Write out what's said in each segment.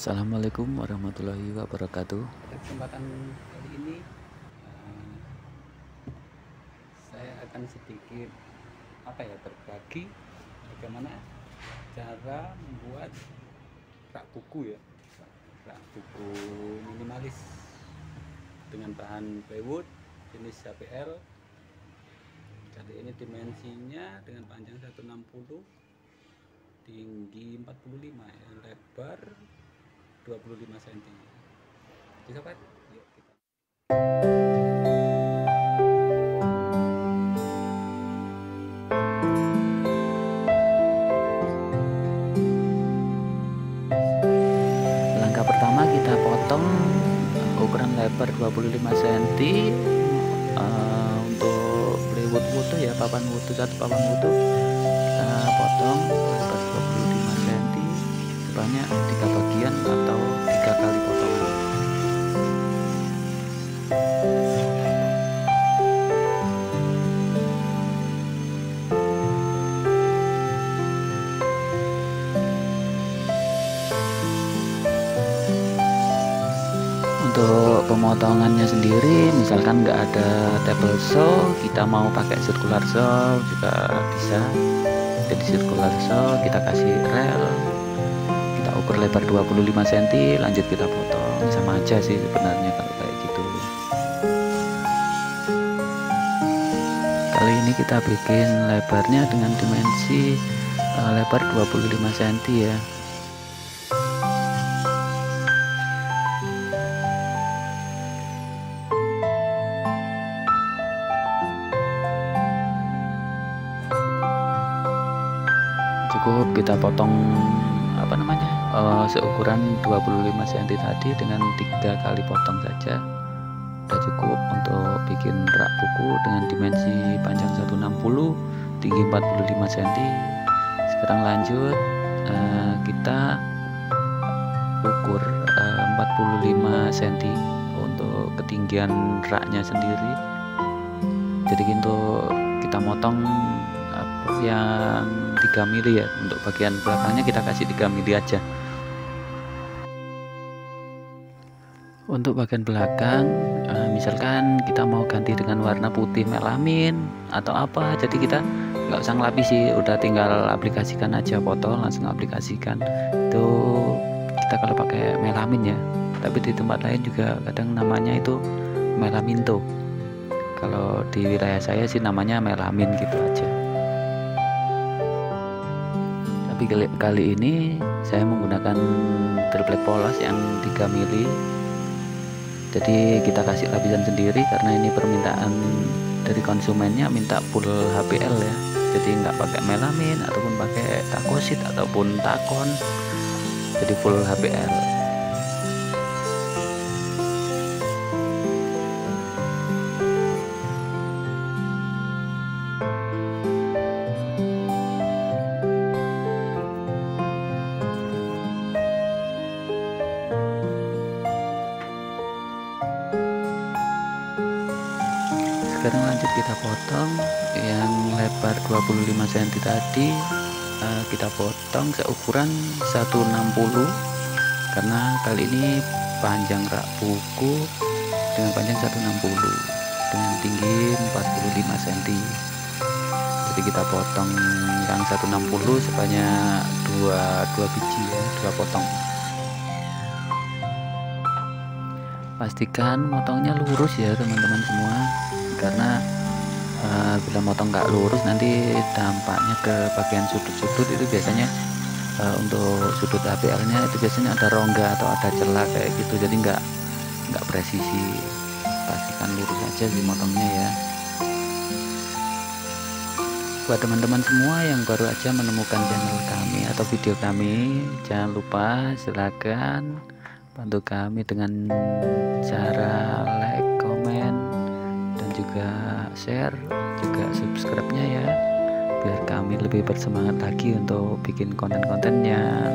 Assalamualaikum warahmatullahi wabarakatuh. Pada kesempatan kali ini eh, saya akan sedikit berbagi bagaimana cara membuat rak buku rak buku minimalis dengan bahan plywood jenis HPL. Kali ini dimensinya dengan panjang 160, tinggi 45 ya, lebar 25 cm. Bisa Pak? Yuk kita. Langkah pertama kita potong ukuran lebar 25 cm untuk plywood wutu ya, papan wutu, satu papan wutu kita potong lebar 25 cm sebanyak 3 bagian atau 3 kali potongan. Untuk pemotongannya sendiri, misalkan nggak ada table saw, kita mau pakai circular saw juga bisa. Jadi circular saw kita kasih rel, kita ukur lebar 25 cm, lanjut kita potong. Sama aja sih sebenarnya kalau kayak gitu. Kali ini kita bikin lebarnya dengan dimensi lebar 25 cm ya. Cukup kita potong seukuran 25 cm tadi dengan 3 kali potong saja udah cukup untuk bikin rak buku dengan dimensi panjang 160, tinggi 45 cm. Sekarang lanjut kita ukur 45 cm untuk ketinggian raknya sendiri. Jadi untuk kita motong yang 3 mili ya, untuk bagian belakangnya kita kasih 3 mili aja. Untuk bagian belakang misalkan kita mau ganti dengan warna putih melamin atau apa, jadi kita nggak usah ngelapisi, udah tinggal aplikasikan aja foto, langsung aplikasikan. Itu kita kalau pakai melamin ya, tapi di tempat lain juga kadang namanya itu melaminto. Kalau di wilayah saya sih namanya melamin gitu aja. Tapi kali ini saya menggunakan triplek polos yang 3 mili. Jadi kita kasih lapisan sendiri karena ini permintaan dari konsumennya, minta full HPL ya. Jadi nggak pakai melamin ataupun pakai takosit ataupun takon. Jadi full HPL. Sekarang lanjut kita potong yang lebar 25 cm tadi, kita potong seukuran 160 karena kali ini panjang rak buku dengan panjang 160 dengan tinggi 45 cm. Jadi kita potong yang 160 sebanyak 2 biji ya, 2 potong. Pastikan motongnya lurus ya teman-teman semua, karena bila motong nggak lurus nanti dampaknya ke bagian sudut-sudut itu biasanya untuk sudut HPL nya itu biasanya ada rongga atau ada celah kayak gitu, jadi nggak presisi. Pastikan lurus aja sih motongnya ya. Buat teman-teman semua yang baru aja menemukan channel kami atau video kami, jangan lupa silakan bantu kami dengan cara like, komen, dan juga share, juga subscribe-nya ya, biar kami lebih bersemangat lagi untuk bikin konten-konten yang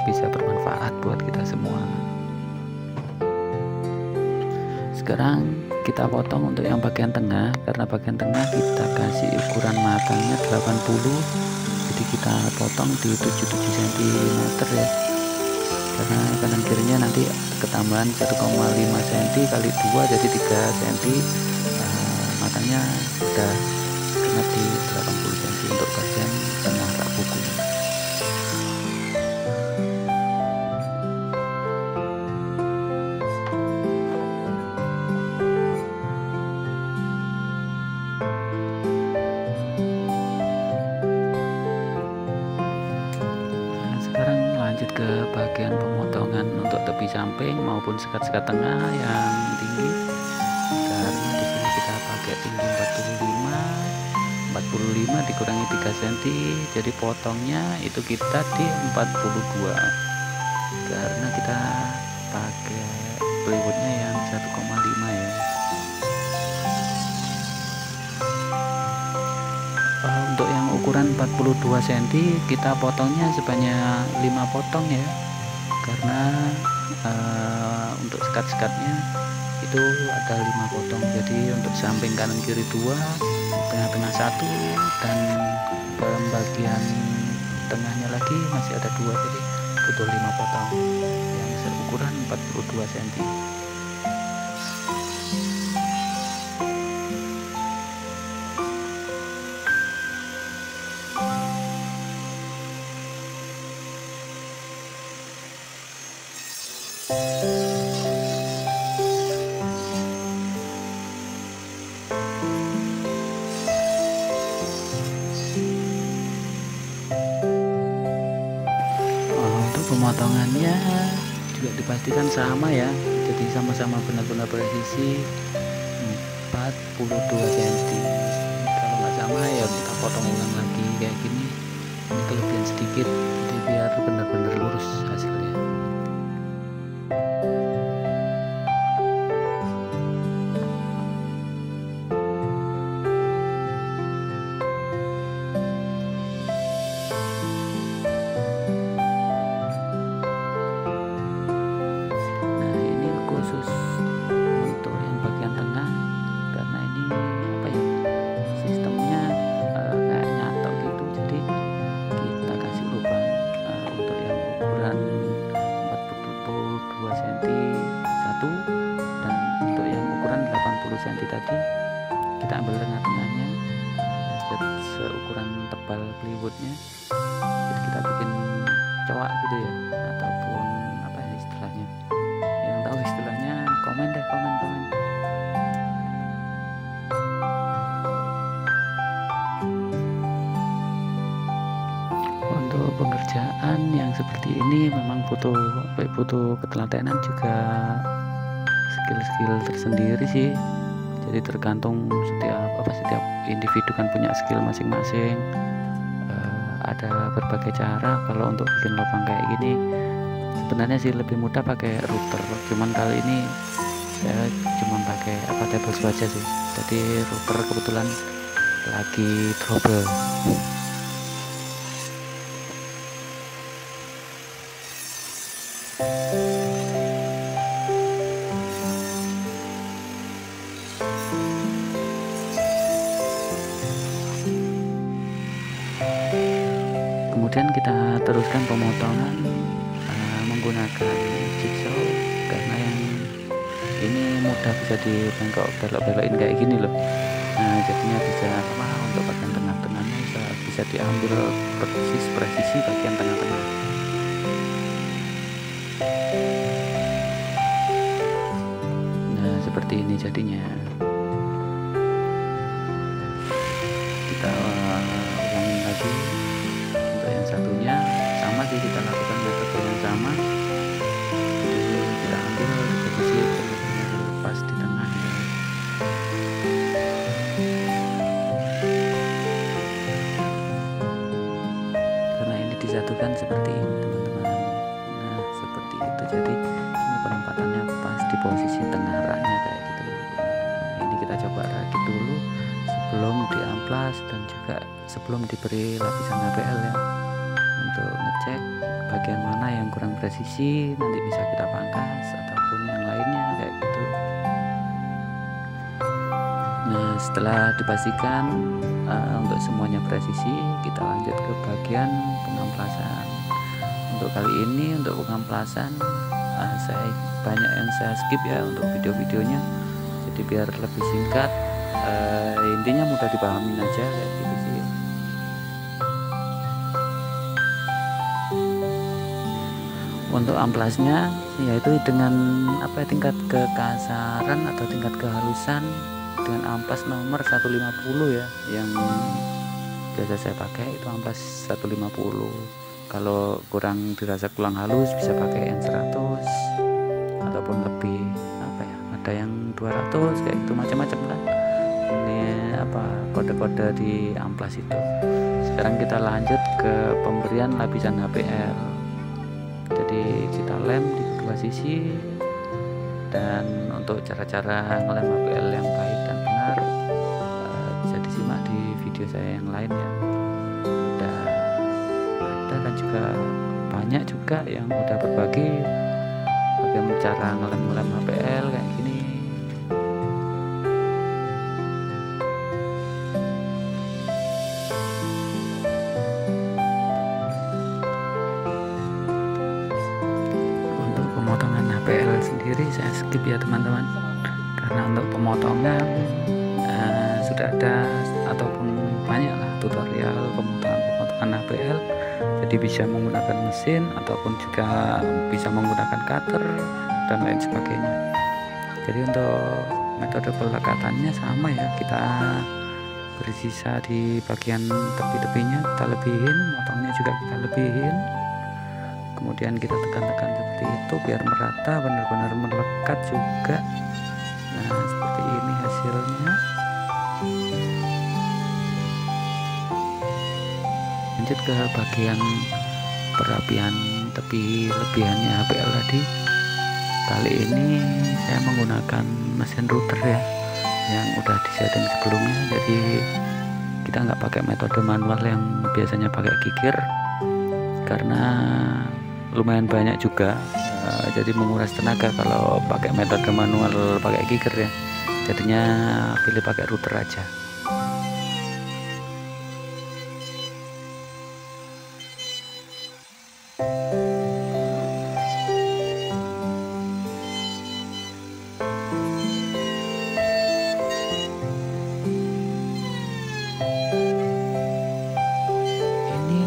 bisa bermanfaat buat kita semua. Sekarang kita potong untuk yang bagian tengah, karena bagian tengah kita kasih ukuran matangnya 80, jadi kita potong di 77 cm ya. karena kanan kirinya nanti ketambahan 1,5 cm kali 2 jadi 3 cm. Matanya udah genap di 80 cm untuk bagian tengah rak buku. Sekarang lanjut ke bagian pemotongan untuk tepi samping maupun sekat-sekat tengah yang tinggi. Karena di sini kita pakai tinggi 45 dikurangi 3 cm, jadi potongnya itu kita di 42. Karena kita pakai plywoodnya yang 1,5 ya. Untuk yang ukuran 42 cm kita potongnya sebanyak 5 potong ya, karena untuk sekat-sekatnya itu ada 5 potong. Jadi untuk samping kanan kiri 2, tengah-tengah 1, dan pembagian tengahnya lagi masih ada 2, jadi butuh 5 potong yang seukuran 42 cm. Pemotongannya juga dipastikan sama ya, jadi sama-sama benar-benar presisi 42 cm. Kalau nggak sama ya kita potong ulang lagi kayak gini, ini kelebihan sedikit, jadi biar benar-benar lurus hasilnya. Khusus untuk yang bagian tengah, karena ini apa ya, sistemnya kayak nyatok gitu, jadi kita kasih lubang untuk yang ukuran 42 cm satu, dan untuk yang ukuran 80 cm tadi kita ambil tengah-tengahnya seukuran tebal plywoodnya, jadi kita bikin cowak gitu ya, ataupun apa ya istilahnya, yang tahu istilahnya komen deh, komen. Untuk pengerjaan yang seperti ini memang butuh ketelatenan, juga skill tersendiri sih. Jadi tergantung setiap individu kan punya skill masing-masing. Ada berbagai cara kalau untuk bikin lubang kayak gini. Sebenarnya sih lebih mudah pakai router, cuman kali ini saya cuma pakai table saw aja sih. Jadi router kebetulan lagi trouble. Kemudian kita teruskan pemotongan menggunakan jigsaw, karena yang ini mudah bisa dibengkok belok-belokin kayak gini loh. Nah jadinya bisa untuk bagian tengah-tengahnya bisa diambil presisi bagian tengah-tengah. Nah seperti ini jadinya. Kita ulangin lagi. Untuk yang satunya sama sih, kita lakukan metode yang sama. Jadi kita ambil posisi pas di tengah ya. Karena ini disatukan seperti ini teman-teman. Nah seperti itu, jadi ini penempatannya pas di posisi tengah raknya kayak gitu. Nah ini kita coba rakit dulu sebelum diamplas dan juga sebelum diberi lapisan HPL ya, untuk ngecek bagian mana yang kurang presisi, nanti bisa kita pangkas ataupun yang lainnya kayak gitu. Nah setelah dipastikan untuk semuanya presisi, kita lanjut ke bagian pengamplasan. untuk kali ini untuk pengamplasan banyak yang saya skip ya untuk video-videonya, jadi biar lebih singkat. Intinya mudah dipahamin aja kayak gitu sih. Untuk amplasnya yaitu dengan tingkat kekasaran atau tingkat kehalusan dengan amplas nomor 150 ya, yang biasa saya pakai itu amplas 150. Kalau kurang dirasa kurang halus bisa pakai yang 100 ataupun lebih ada yang 200 kayak gitu, macam-macam lah ini kode-kode di amplas itu. Sekarang kita lanjut ke pemberian lapisan HPL. Jadi kita lem di kedua sisi, dan untuk cara-cara ngelem HPL yang baik dan benar bisa disimak di video saya yang lain ya. Udah ada dan juga banyak juga yang udah berbagi bagaimana cara ngelem HPL kayak gini. Pemotongan HPL sendiri saya skip ya teman-teman, karena untuk pemotongan sudah ada ataupun banyaklah tutorial pemotongan HPL, jadi bisa menggunakan mesin ataupun juga bisa menggunakan cutter dan lain sebagainya. Jadi untuk metode pelekatannya sama ya, kita bersisa di bagian tepi-tepinya kita lebihin, motongnya juga kita lebihin, kemudian kita tekan-tekan seperti itu biar merata, benar-benar melekat juga. Nah seperti ini hasilnya. Lanjut ke bagian perapian tepi lebihannya HPL tadi. Kali ini saya menggunakan mesin router ya, yang udah disetting sebelumnya, jadi kita nggak pakai metode manual yang biasanya pakai kikir karena lumayan banyak juga, jadi menguras tenaga kalau pakai metode manual pakai kikir ya. Jadinya pilih pakai router aja.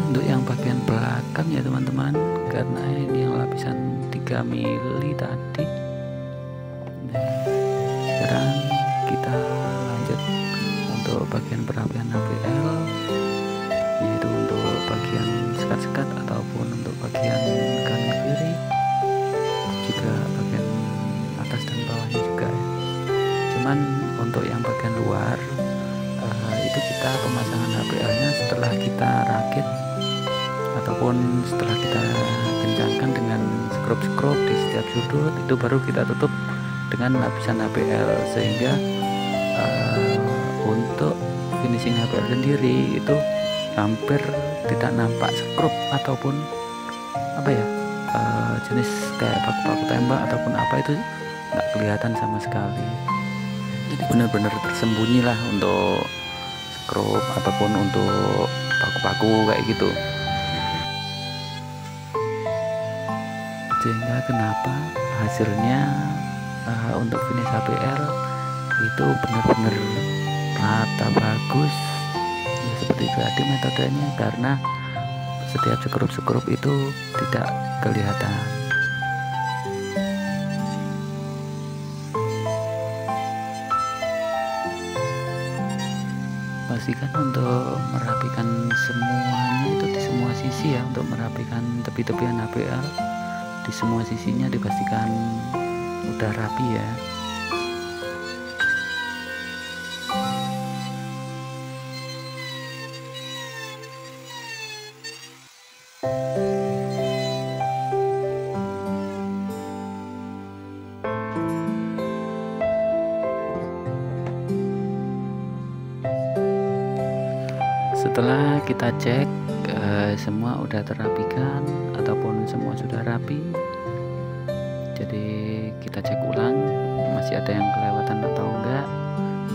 Untuk yang bagian belakang ya teman-teman, karena ini yang lapisan 3 mili tadi. Nah, sekarang kita lanjut untuk bagian perapian HPL, yaitu untuk bagian sekat-sekat ataupun untuk bagian kanan kiri, juga bagian atas dan bawahnya juga ya. Cuman untuk yang bagian luar itu kita pemasangan HPL nya setelah kita rakit ataupun setelah kita kencangkan dengan skrup di setiap sudut, itu baru kita tutup dengan lapisan HPL, sehingga untuk finishing HPL sendiri itu hampir tidak nampak skrup ataupun jenis kayak paku-paku tembak ataupun apa, itu nggak kelihatan sama sekali. Jadi benar-benar tersembunyi lah untuk skrup ataupun untuk paku-paku kayak gitu. Sehingga kenapa hasilnya untuk finish HPL itu benar-benar rata bagus ya, seperti itu tadi metodenya, karena setiap skrup itu tidak kelihatan. Pastikan untuk merapikan semuanya itu di semua sisi ya, untuk merapikan tepi-tepian HPL di semua sisinya dipastikan udah rapi ya. Setelah kita cek semua udah terapikan ataupun semua sudah rapi, jadi kita cek ulang masih ada yang kelewatan atau enggak.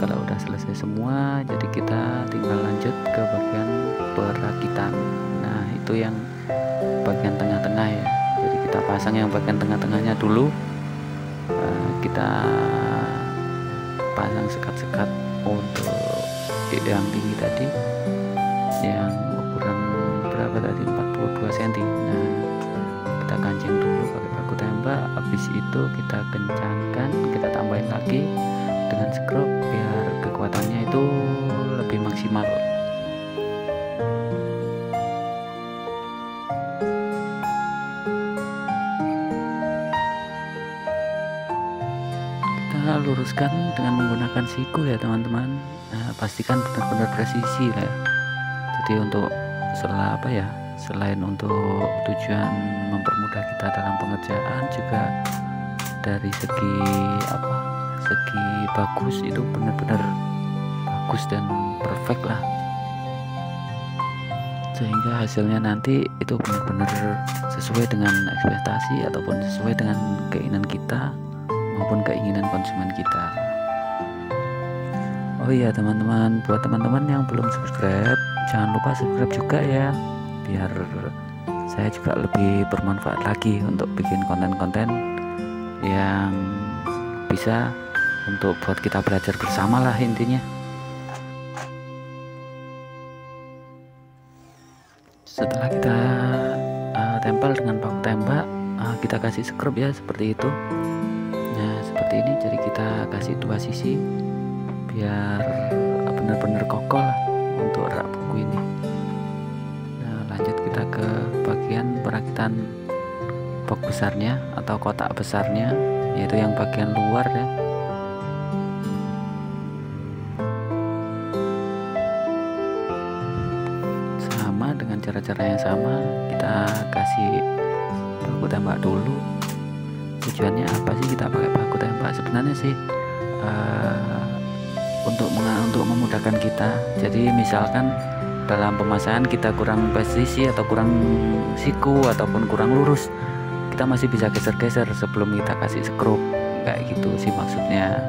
Kalau udah selesai semua, jadi kita tinggal lanjut ke bagian perakitan. Nah itu yang bagian tengah-tengah tengah ya. Jadi kita pasang yang bagian tengah-tengahnya dulu. Kita pasang sekat-sekat untuk yang tinggi tadi, yang ukuran berapa tadi, 42 cm. Nah, kita kancing dulu pakai baku tembak. Habis itu kita kencangkan, kita tambahin lagi dengan skrup biar kekuatannya itu lebih maksimal. Kita luruskan dengan menggunakan siku ya teman-teman. Nah, pastikan benar-benar presisi lah ya. Jadi untuk selain untuk tujuan mempermudah kita dalam pengerjaan, juga dari segi bagus, itu benar-benar bagus dan perfect lah, sehingga hasilnya nanti itu benar-benar sesuai dengan ekspektasi ataupun sesuai dengan keinginan kita maupun keinginan konsumen kita. Oh iya teman-teman, buat teman-teman yang belum subscribe, jangan lupa subscribe juga ya, biar saya juga lebih bermanfaat lagi untuk bikin konten-konten yang bisa untuk buat kita belajar bersama lah intinya. Setelah kita tempel dengan baku tembak, kita kasih skrup ya seperti itu. Nah seperti ini, jadi kita kasih dua sisi biar benar-benar kokoh lah untuk rak buku ini. Nah lanjut kita ke bagian perakitan box besarnya atau kotak besarnya, yaitu yang bagian luar ya. Sama dengan cara-cara yang sama, kita kasih baku tembak dulu. Tujuannya apa sih kita pakai baku tembak? Sebenarnya sih untuk memudahkan kita. Jadi misalkan dalam pemasangan kita kurang presisi atau kurang siku ataupun kurang lurus, kita masih bisa geser-geser sebelum kita kasih skrup, kayak gitu sih maksudnya.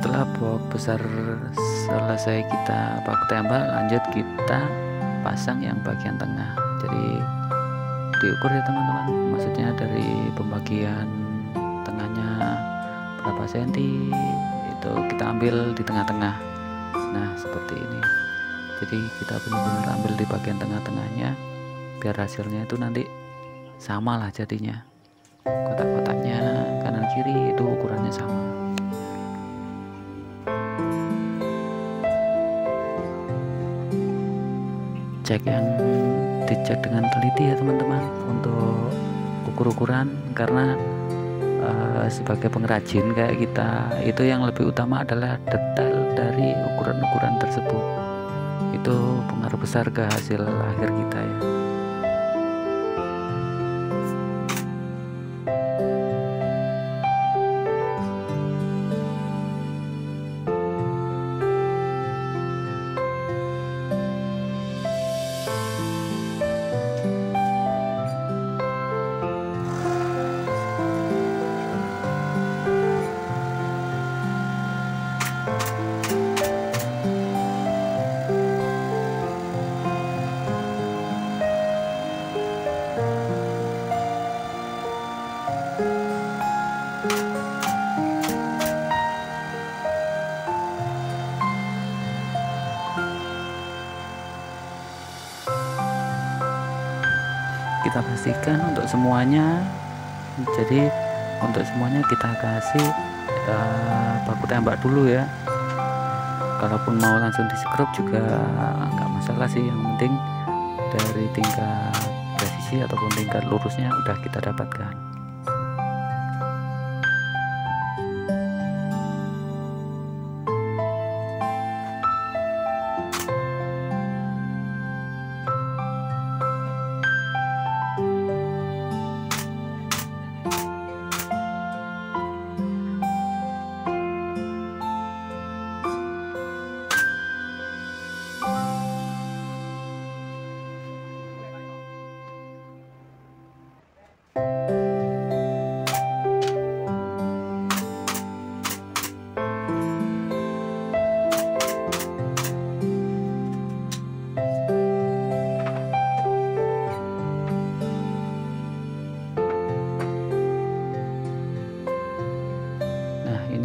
Setelah box besar selesai kita baku tembak, lanjut kita pasang yang bagian tengah. Jadi diukur ya teman-teman, maksudnya dari pembagian tengahnya berapa senti, itu kita ambil di tengah-tengah. Nah seperti ini, jadi kita benar-benar ambil di bagian tengah-tengahnya biar hasilnya itu nanti sama lah jadinya, kotak-kotaknya kanan kiri itu ukurannya sama. Dicek dengan teliti ya teman-teman untuk ukur-ukuran, karena sebagai pengrajin kayak kita itu yang lebih utama adalah detail dari ukuran-ukuran tersebut. Itu pengaruh besar ke hasil akhir kita ya. Kita pastikan untuk semuanya, jadi untuk semuanya kita kasih baku tembak dulu ya. Kalaupun mau langsung di skrup juga nggak masalah sih, yang penting dari tingkat presisi ataupun tingkat lurusnya udah kita dapatkan.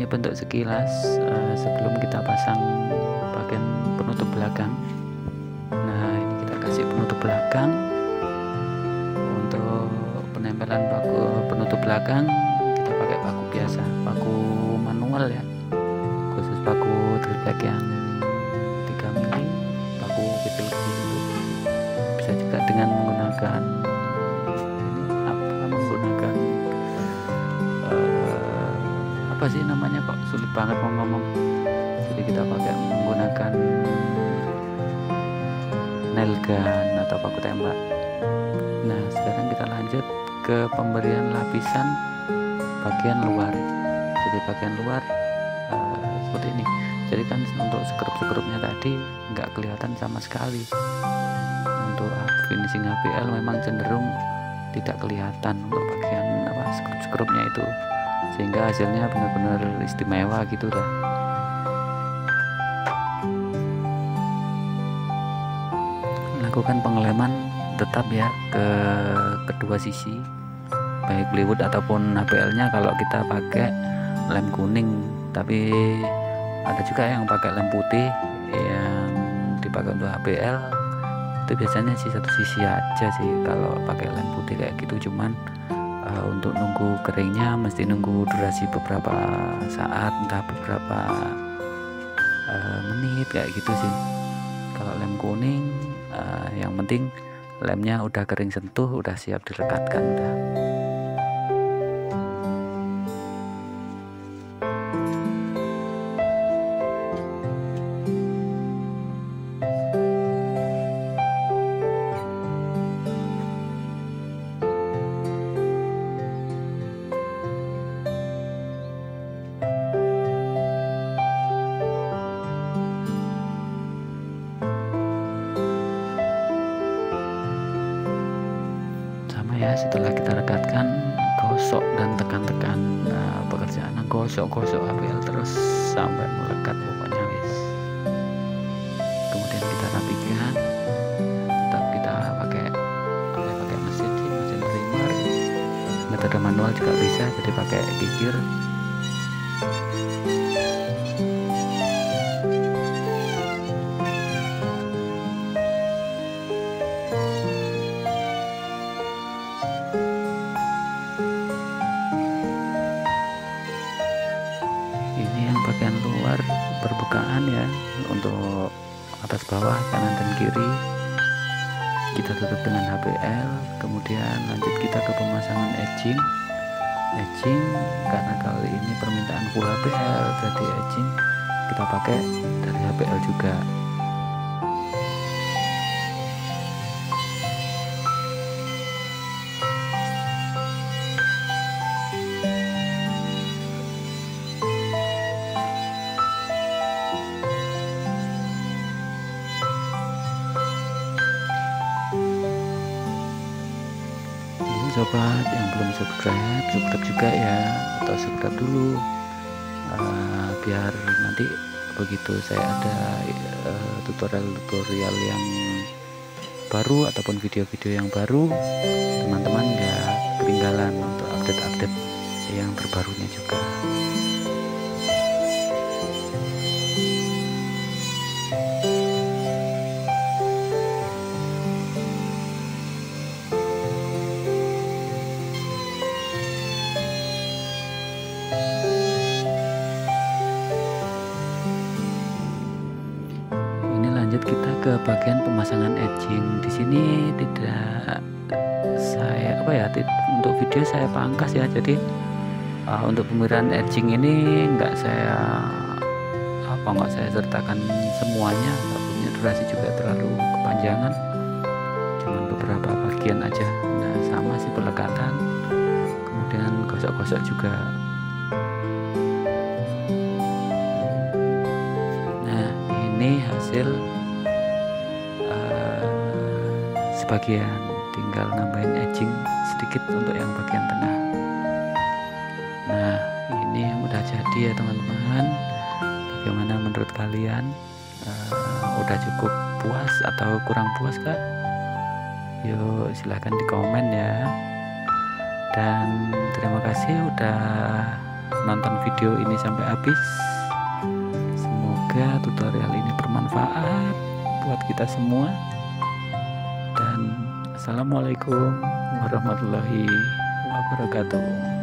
bentuk sekilas sebelum kita pasang bagian penutup belakang. Nah, ini kita kasih penutup belakang. Untuk penempelan paku penutup belakang kita pakai paku biasa, paku manual ya, khusus paku triplek yang 3 mili, paku kecil-kecil itu. Bisa juga dengan menggunakan apa sih namanya, kok sulit banget mau ngomong. Jadi kita pakai menggunakan nail gun atau paku tembak. Nah, sekarang kita lanjut ke pemberian lapisan bagian luar. Jadi bagian luar seperti ini. Jadi kan untuk sekrup-sekrupnya tadi nggak kelihatan sama sekali. Untuk finishing HPL memang cenderung tidak kelihatan untuk bagian sekrup-sekrupnya itu, sehingga hasilnya benar-benar istimewa gitu dah. Lakukan pengeleman tetap ya ke kedua sisi, baik plywood ataupun HPL nya. Kalau kita pakai lem kuning, tapi ada juga yang pakai lem putih yang dipakai untuk HPL, itu biasanya sih satu sisi aja sih kalau pakai lem putih kayak gitu. Cuman untuk nunggu keringnya mesti nunggu durasi beberapa saat, entah beberapa menit kayak gitu sih. Kalau lem kuning yang penting lemnya udah kering sentuh, udah siap dilekatkan udah. Ya, setelah kita rekatkan, gosok dan tekan-tekan. Pekerjaan gosok-gosok HPL terus sampai melekat pokoknya wis. Kemudian kita rapikan. Tetap kita pakai mesin sih, mesin primer. Metode manual juga bisa, jadi pakai gigir. Bagian luar permukaan ya, untuk atas bawah kanan dan kiri kita tutup dengan HPL. Kemudian lanjut kita ke pemasangan edging. Karena kali ini permintaan full HPL, jadi edging kita pakai dari HPL juga. Sobat yang belum subscribe juga ya, atau subscribe dulu biar nanti begitu saya ada tutorial yang baru ataupun video-video yang baru, teman-teman nggak ketinggalan untuk update yang terbarunya juga. Lanjut kita ke bagian pemasangan edging. Di sini tidak saya untuk video saya pangkas ya. Jadi untuk pemberian edging ini nggak saya sertakan semuanya, takutnya durasi juga terlalu kepanjangan. Cuman beberapa bagian aja. Nah, sama sih pelekatan, kemudian gosok-gosok juga. Nah, ini hasil sebagian, tinggal nambahin edging sedikit untuk yang bagian tengah. Nah, ini yang udah jadi ya teman-teman. Bagaimana menurut kalian? Udah cukup puas atau kurang puas kah? Yuk silahkan di komen ya. Dan terima kasih udah nonton video ini sampai habis. Semoga tutorial ini bermanfaat buat kita semua. Dan assalamualaikum warahmatullahi wabarakatuh.